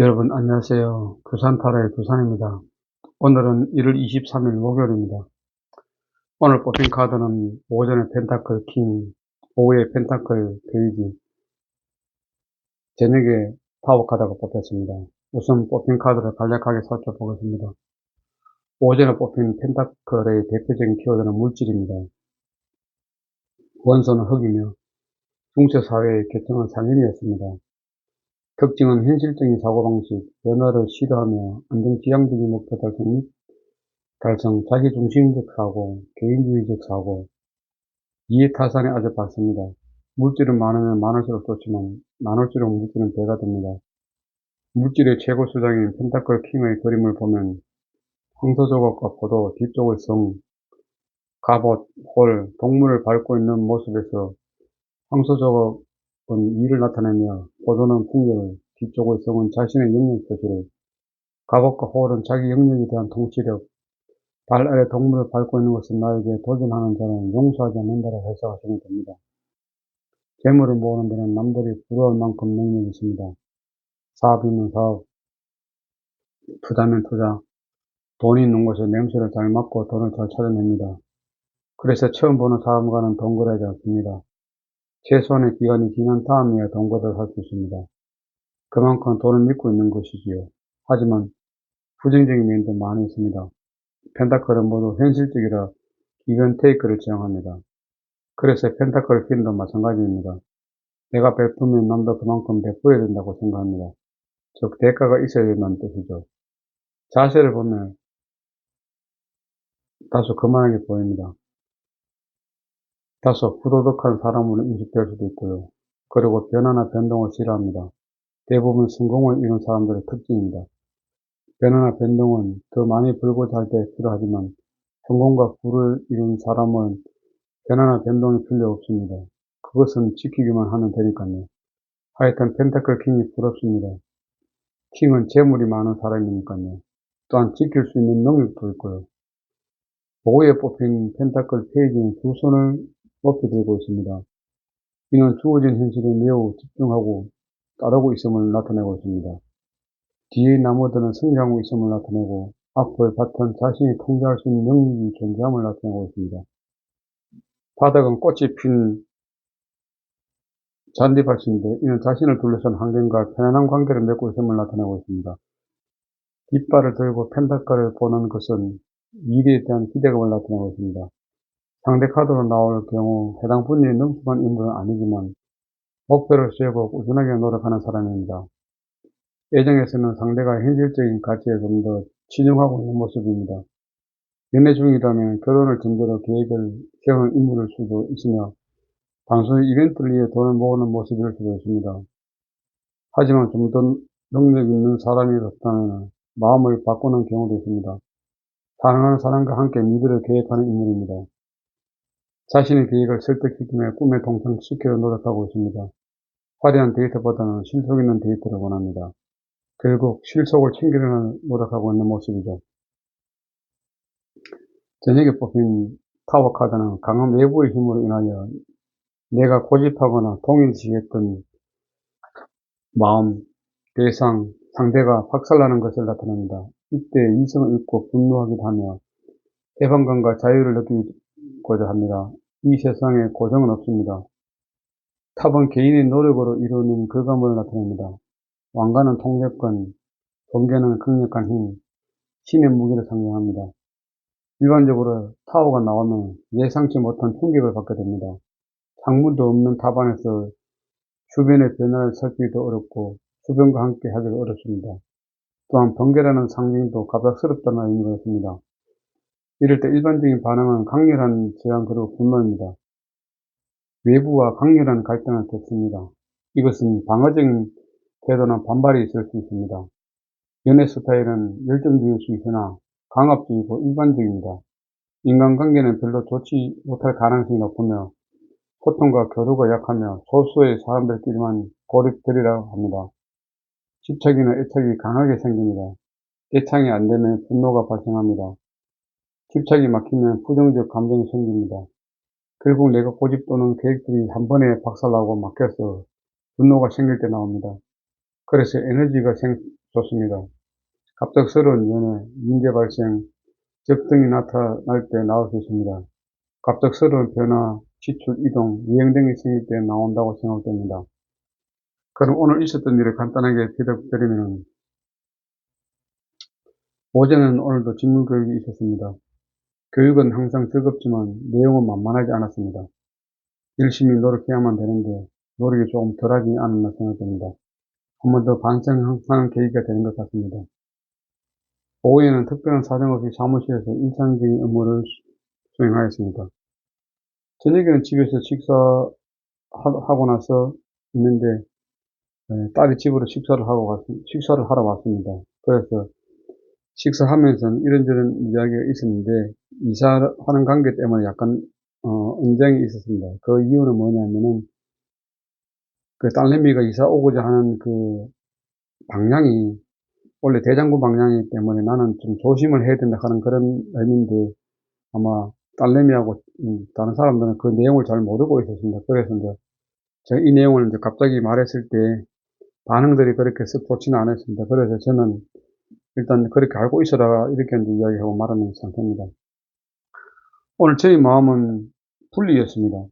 여러분 안녕하세요. 두산타로의 두산입니다. 오늘은 1월 23일 목요일입니다. 오늘 뽑힌 카드는 오전에 펜타클 킹, 오후에 펜타클 베이지, 저녁에 타워 카드가 뽑혔습니다. 우선 뽑힌 카드를 간략하게 살펴보겠습니다. 오전에 뽑힌 펜타클의 대표적인 키워드는 물질입니다. 원소는 흙이며 중세사회의 계층은 상인이었습니다. 특징은 현실적인 사고방식, 변화를 시도하며 안정지향적인 목표 달성, 자기중심적 사고, 개인주의적 사고, 이해타산이 아주 밝습니다. 물질은 많으면 많을수록 좋지만 나눌수록 물질은 배가 됩니다. 물질의 최고 수장인 펜타클 킹의 그림을 보면 황소조각과 포도, 뒤쪽의 성, 갑옷, 홀, 동물을 밟고 있는 모습에서 황소조각은 위를 나타내며 포도는 풍요를, 뒤쪽의 성은 자신의 영역 표시를, 갑옷과 홀은 자기 영역에 대한 통치력, 발 아래 동물을 밟고 있는 것은 나에게 도전하는 자는 용서하지 않는다고 해석하시면 됩니다. 재물을 모으는 데는 남들이 부러울 만큼 능력이 있습니다. 사업이면 사업, 투자면 투자, 돈이 있는 곳에 냄새를 잘 맡고 돈을 잘 찾아냅니다. 그래서 처음 보는 사람과는 돈 거래하지 않습니다. 최소한의 기간이 지난 다음에야 돈 거래를 할 수 있습니다. 그만큼 돈을 믿고 있는 것이지요. 하지만 부정적인 면도 많이 있습니다. 펜타클은 모두 현실적이라 기근 테이크를 지향합니다. 그래서 펜타클 퀸도 마찬가지입니다. 내가 베푸면 남도 그만큼 베풀어야 된다고 생각합니다. 즉 대가가 있어야 된다는 뜻이죠. 자세를 보면 다소 거만하게 보입니다. 다소 부도덕한 사람으로 인식될 수도 있고요. 그리고 변화나 변동을 싫어합니다. 대부분 성공을 이룬 사람들의 특징입니다. 변화나 변동은 더 많이 불고자 할 때 필요하지만 성공과 부를 이룬 사람은 변화나 변동이 필요 없습니다. 그것은 지키기만 하면 되니까요. 하여튼 펜타클 킹이 부럽습니다. 킹은 재물이 많은 사람이니까요. 또한 지킬 수 있는 능력도 있고요. 오후에 뽑힌 펜타클 페이지는 두 손을 높이 들고 있습니다. 이는 주어진 현실에 매우 집중하고 따르고 있음을 나타내고 있습니다. 뒤의 나무들은 성장하고 있음을 나타내고 앞의 밭은 자신이 통제할 수 있는 능력이 존재함을 나타내고 있습니다. 바닥은 꽃이 핀 잔디밭인데 이는 자신을 둘러싼 환경과 편안한 관계를 맺고 있음을 나타내고 있습니다. 깃발을 들고 펜타클을 보는 것은 미래에 대한 기대감을 나타내고 있습니다. 상대 카드로 나올 경우 해당 분야에 능숙한 인물은 아니지만 목표를 세우고 꾸준하게 노력하는 사람입니다. 애정에서는 상대가 현실적인 가치에 좀 더 치중하고 있는 모습입니다. 연애 중이라면 결혼을 전제로 계획을 세우는 인물일 수도 있으며 단순히 이벤트를 위해 돈을 모으는 모습일 수도 있습니다. 하지만 좀 더 능력 있는 사람이었다면 마음을 바꾸는 경우도 있습니다. 사랑하는 사람과 함께 미래를 계획하는 인물입니다. 자신의 계획을 설득시키며 꿈에 동참시키려 노력하고 있습니다. 화려한 데이트보다는 실속 있는 데이트를 원합니다. 결국 실속을 챙기려는 노력하고 있는 모습이죠. 저녁에 뽑힌 타워 카드는 강한 외부의 힘으로 인하여 내가 고집하거나 동일시했던 마음, 대상, 상대가 박살나는 것을 나타냅니다. 이때 이성을 잃고 분노하기도 하며 해방감과 자유를 느끼고자 합니다. 이 세상에 고정은 없습니다. 탑은 개인의 노력으로 이루는 결과물을 나타냅니다. 왕관은 통제권, 번개는 강력한 힘, 신의 무기를 상징합니다. 일반적으로 타워가 나오면 예상치 못한 충격을 받게 됩니다. 창문도 없는 탑 안에서 주변의 변화를 살피기도 어렵고 주변과 함께 하기도 어렵습니다. 또한 번개라는 상징도 갑작스럽다는 의미가 있습니다. 이럴 때 일반적인 반응은 강렬한 제한 그리고 분노입니다. 외부와 강렬한 갈등을 겪습니다. 이것은 방어적인 태도나 반발이 있을 수 있습니다. 연애 스타일은 열정적일 수 있으나 강압적이고 일반적입니다. 인간관계는 별로 좋지 못할 가능성이 높으며 소통과 교류가 약하며 소수의 사람들끼리만 고립되리라고 합니다. 집착이나 애착이 강하게 생깁니다. 애착이 안 되면 분노가 발생합니다. 집착이 막히면 부정적 감정이 생깁니다. 결국 내가 고집 또는 계획들이 한 번에 박살나고 막혀서 분노가 생길 때 나옵니다. 그래서 에너지가 좋습니다. 갑작스러운 연애, 문제 발생, 적등이 나타날 때 나올 수 있습니다. 갑작스러운 변화, 지출, 이동, 유행 등이 생길 때 나온다고 생각됩니다. 그럼 오늘 있었던 일을 간단하게 기록드리면, 어제는 오늘도 직무교육이 있었습니다. 교육은 항상 즐겁지만 내용은 만만하지 않았습니다. 열심히 노력해야만 되는데 노력이 조금 덜하지 않았나 생각됩니다. 한 번 더 반성하는 계기가 되는 것 같습니다. 오후에는 특별한 사정 없이 사무실에서 일상적인 업무를 수행하였습니다. 저녁에는 집에서 식사하고 나서 있는데 딸이 집으로 식사를 하러 왔습니다. 그래서 식사하면서는 이런저런 이야기가 있었는데 이사하는 관계 때문에 약간 언쟁이 있었습니다. 그 이유는 뭐냐면은 그 딸내미가 이사 오고자 하는 그 방향이 원래 대장부 방향이기 때문에 나는 좀 조심을 해야 된다 하는 그런 의미인데 아마 딸내미하고 다른 사람들은 그 내용을 잘 모르고 있었습니다. 그래서 이제 제가 이 내용을 이제 갑자기 말했을 때 반응들이 그렇게 썩 좋지는 않았습니다. 그래서 저는 일단 그렇게 알고 있어라 이렇게 이제 이야기하고 말하는 상태입니다. 오늘 저희 마음은 분리였습니다.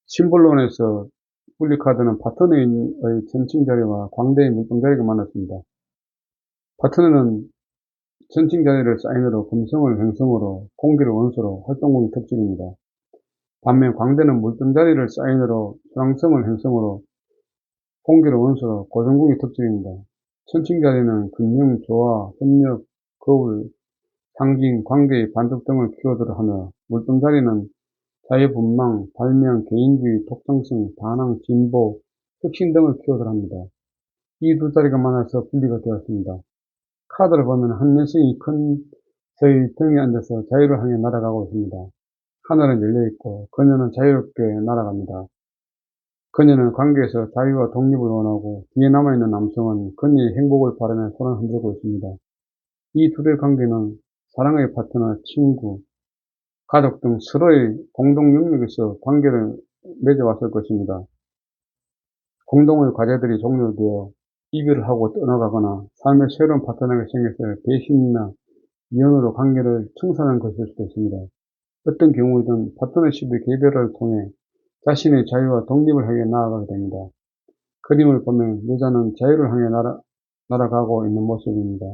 심볼론에서 분리카드는 파트너의 전칭자리와 광대의 물병자리가 만났습니다. 파트너는 전칭자리를 사인으로 금성을 행성으로 공기를 원소로 활동공이 특징입니다. 반면 광대는 물병자리를 사인으로 수랑성을 행성으로 공기를 원소로 고정공이 특징입니다. 천칭자리는 금융, 조화, 협력, 거울, 상징, 관계의 반적 등을 키워드로 하며 물병자리는 자유분방, 발명, 개인주의, 독창성, 반항, 진보, 혁신 등을 키워드로 합니다. 이 두 자리가 만나서 분리가 되었습니다. 카드를 보면 한 여성이 큰 저희 등에 앉아서 자유를 향해 날아가고 있습니다. 하늘은 열려있고 그녀는 자유롭게 날아갑니다. 그녀는 관계에서 자유와 독립을 원하고 뒤에 남아있는 남성은 그녀의 행복을 바라며 손을 흔들고 있습니다. 이 둘의 관계는 사랑의 파트너, 친구, 가족 등 서로의 공동 영역에서 관계를 맺어왔을 것입니다. 공동의 과제들이 종료되어 이별을 하고 떠나가거나 삶의 새로운 파트너가 생겼을 배신이나 이혼으로 관계를 청산한 것일 수도 있습니다. 어떤 경우이든 파트너십의 개별을 통해 자신의 자유와 독립을 향해 나아가게 됩니다. 그림을 보면 여자는 자유를 향해 날아가고 있는 모습입니다.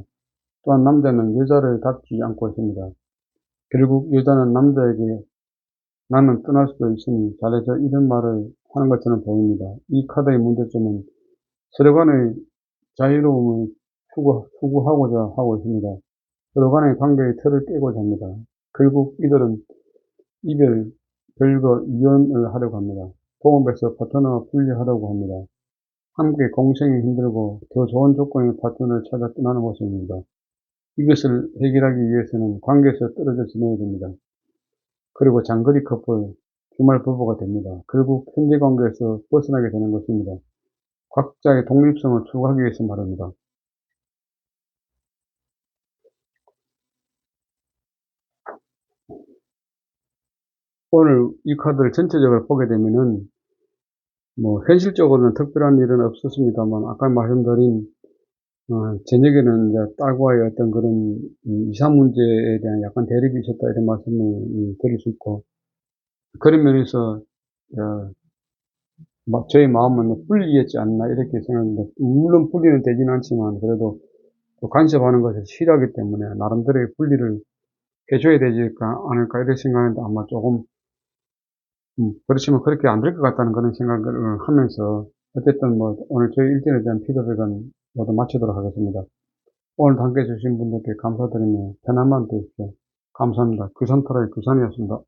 또한 남자는 여자를 닫지 않고 있습니다. 결국 여자는 남자에게 나는 떠날 수도 있으니 잘해줘 이런 말을 하는 것처럼 보입니다. 이 카드의 문제점은 서로 간의 자유로움을 추구하고자 하고 있습니다. 서로 간의 관계의 틀을 깨고자 합니다. 결국 이들은 이별, 별거, 이혼을 하려고 합니다. 동업에서 파트너와 분리하려고 합니다. 함께 공생이 힘들고 더 좋은 조건의 파트너를 찾아 떠나는 모습입니다. 이것을 해결하기 위해서는 관계에서 떨어져 지내야 됩니다. 그리고 장거리 커플, 주말 부부가 됩니다. 결국 현재 관계에서 벗어나게 되는 것입니다. 각자의 독립성을 추구하기 위해서 말입니다. 오늘 이 카드를 전체적으로 보게 되면은 현실적으로는 특별한 일은 없었습니다만 아까 말씀드린 저녁에는 이제 딸과의 어떤 그런 이사 문제에 대한 약간 대립이 있었다 이런 말씀을 드릴 수 있고 그런 면에서 저희 마음은 분리였지 않나 이렇게 생각합니다. 물론 분리는 되지는 않지만 그래도 또 간섭하는 것이 싫어하기 때문에 나름대로의 분리를 해줘야 되지 않을까 이렇게 생각하는데 아마 조금 그렇지만 그렇게 안 될 것 같다는 그런 생각을 하면서 어쨌든 오늘 저희 일정에 대한 피드백은 모두 마치도록 하겠습니다. 오늘도 함께 해주신 분들께 감사드리며 편한 마음 되십시오. 감사합니다. 규산토라의 규산이었습니다.